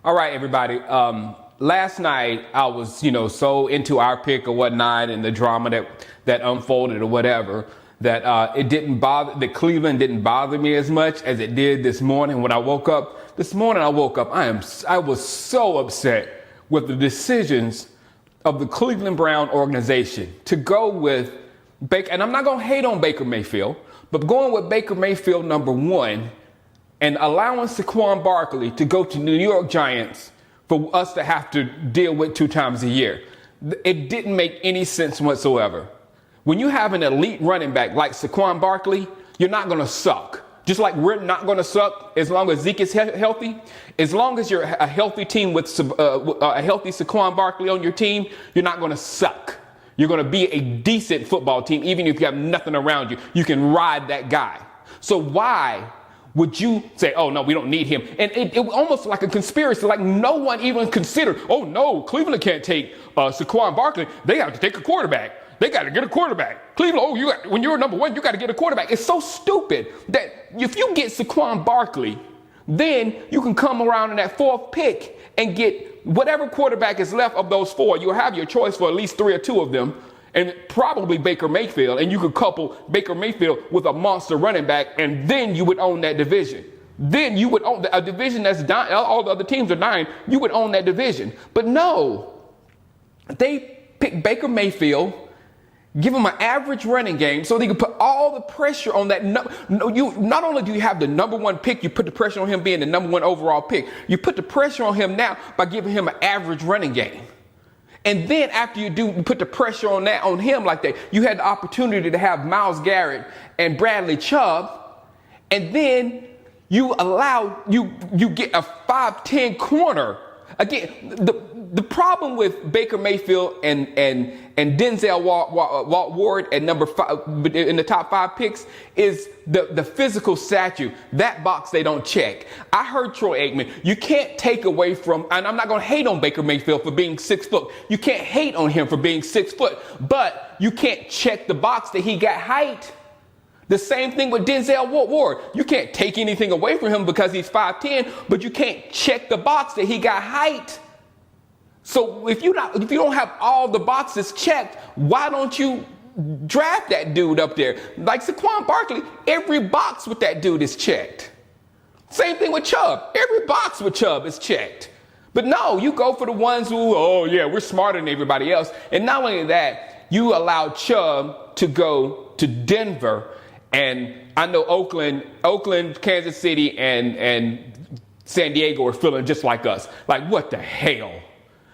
All right, everybody. Last night I was, so into our pick or whatnot and the drama that unfolded or whatever that that Cleveland didn't bother me as much as it did this morning. When I woke up this morning, I was so upset with the decisions of the Cleveland Brown organization to go with Baker. And I'm not going to hate on Baker Mayfield, but going with Baker Mayfield number one and allowing Saquon Barkley to go to the New York Giants for us to have to deal with 2 times a year. It didn't make any sense whatsoever. When you have an elite running back like Saquon Barkley, you're not going to suck. Just like we're not going to suck as long as Zeke is healthy. As long as you're a healthy team with a healthy Saquon Barkley on your team, you're not going to suck. You're going to be a decent football team, even if you have nothing around you. You can ride that guy. So why would you say, oh, no, we don't need him? And it was almost like a conspiracy, like no one even considered, oh, no, Cleveland can't take Saquon Barkley. They have to take a quarterback. They got to get a quarterback. Cleveland, when you're number one, you got to get a quarterback. It's so stupid that if you get Saquon Barkley, then you can come around in that 4th pick and get whatever quarterback is left of those 4. You'll have your choice for at least 3 or 2 of them, and probably Baker Mayfield. And you could couple Baker Mayfield with a monster running back, and then you would own that division. Then you would own a division that's dying. All the other teams are dying. You would own that division. But no, they picked Baker Mayfield, give him an average running game so they can put all the pressure on that. Not only do you have the number 1 pick, you put the pressure on him being the number 1 overall pick. You put the pressure on him now by giving him an average running game. And then after you put the pressure on him like that, you had the opportunity to have Myles Garrett and Bradley Chubb, and then you get a 5'10" corner. Again, the problem with Baker Mayfield and Denzel Ward at number 5 in the top 5 picks is the physical stature. That box they don't check. I heard Troy Aikman. You can't take away from, and I'm not going to hate on Baker Mayfield for being 6 foot. You can't hate on him for being 6 foot, but you can't check the box that he got height. The same thing with Denzel Ward. You can't take anything away from him because he's 5'10", but you can't check the box that he got height. So if you don't have all the boxes checked, why don't you draft that dude up there? Like Saquon Barkley, every box with that dude is checked. Same thing with Chubb. Every box with Chubb is checked. But no, you go for the ones who, oh yeah, we're smarter than everybody else. And not only that, you allow Chubb to go to Denver. And I know Oakland, Kansas City, and San Diego are feeling just like us. Like, what the hell?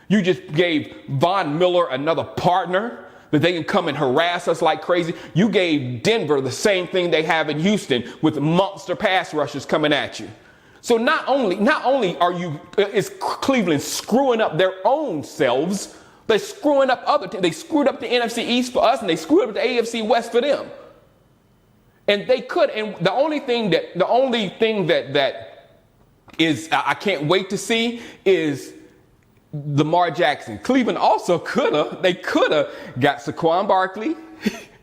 You just gave Von Miller another partner that they can come and harass us like crazy. You gave Denver the same thing they have in Houston with monster pass rushers coming at you. So not only is Cleveland screwing up their own selves, they're screwing up other teams. They screwed up the NFC East for us, and they screwed up the AFC West for them. And they could, and the only thing that is I can't wait to see is Lamar Jackson. Cleveland also could have got Saquon Barkley.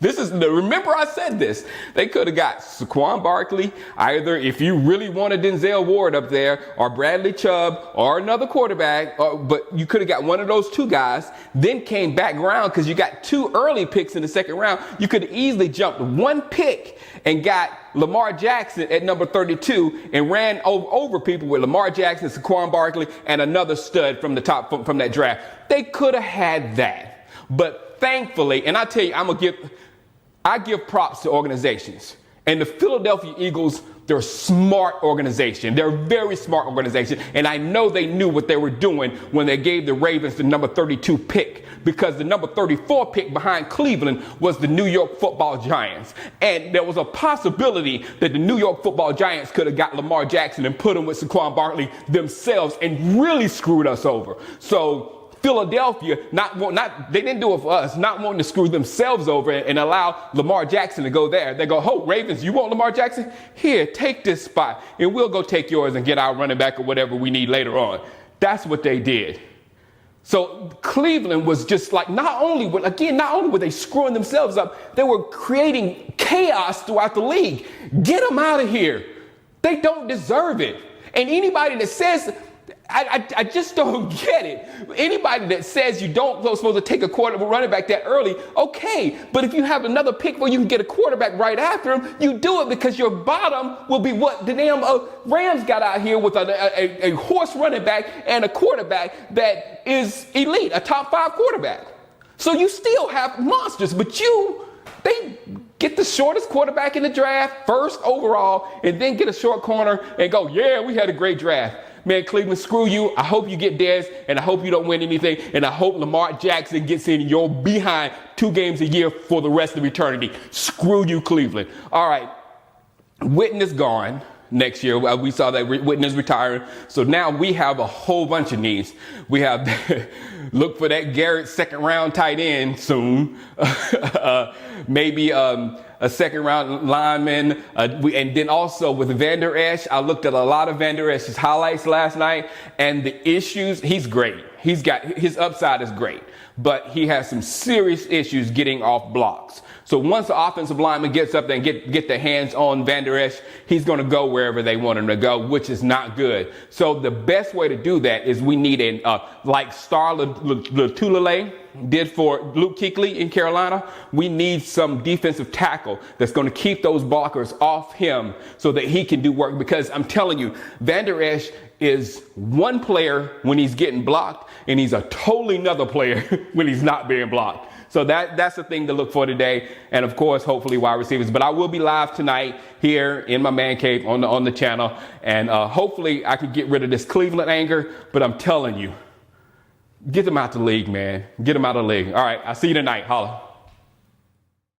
Remember I said this. They could have got Saquon Barkley, either if you really wanted Denzel Ward up there, or Bradley Chubb, or another quarterback, but you could have got one of those 2 guys, then came back around because you got 2 early picks in the 2nd round. You could have easily jumped 1 pick and got Lamar Jackson at number 32 and ran over people with Lamar Jackson, Saquon Barkley, and another stud from from that draft. They could have had that. But thankfully, and I tell you, I give props to organizations. And the Philadelphia Eagles, they're a smart organization. They're a very smart organization. And I know they knew what they were doing when they gave the Ravens the number 32 pick, because the number 34 pick behind Cleveland was the New York Football Giants. And there was a possibility that the New York Football Giants could have got Lamar Jackson and put him with Saquon Barkley themselves and really screwed us over. So Philadelphia, they didn't do it for us, not wanting to screw themselves over and allow Lamar Jackson to go there. They go, oh, Ravens, you want Lamar Jackson? Here, take this spot, and we'll go take yours and get our running back or whatever we need later on. That's what they did. So Cleveland was just like, not only were they screwing themselves up, they were creating chaos throughout the league. Get them out of here. They don't deserve it. And anybody that says, I just don't get it. Anybody that says you don't supposed to take a running back that early, okay. But if you have another pick where you can get a quarterback right after him, you do it because your bottom will be what the damn Rams got out here with a horse running back and a quarterback that is elite, a top 5 quarterback. So you still have monsters, but they get the shortest quarterback in the draft, first overall, and then get a short corner and go, yeah, we had a great draft. Man, Cleveland, screw you. I hope you get Dez, and I hope you don't win anything, and I hope Lamar Jackson gets in your behind 2 games a year for the rest of eternity. Screw you, Cleveland. All right, Witten is gone next year. We saw that Witten is retiring, so now we have a whole bunch of needs. We have look for that Garrett second-round tight end soon. Maybe a second-round lineman. And then also with Vander Esch, I looked at a lot of Vander Esch's highlights last night, and the issues, he's great. His upside is great, but he has some serious issues getting off blocks. So once the offensive lineman gets up there and get their hands on Vander Esch, he's going to go wherever they want him to go, which is not good. So the best way to do that is we need like Star Lotulelei did for Luke Kuechly in Carolina. We need some defensive tackle that's going to keep those blockers off him so that he can do work. Because I'm telling you, Vander Esch is one player when he's getting blocked, and he's a totally another player when he's not being blocked. So that's the thing to look for today. And of course, hopefully wide receivers. But I will be live tonight here in my man cave on the channel. And hopefully I can get rid of this Cleveland anger. But I'm telling you, get them out the league, man. Get them out of the league. All right. I'll see you tonight. Holla.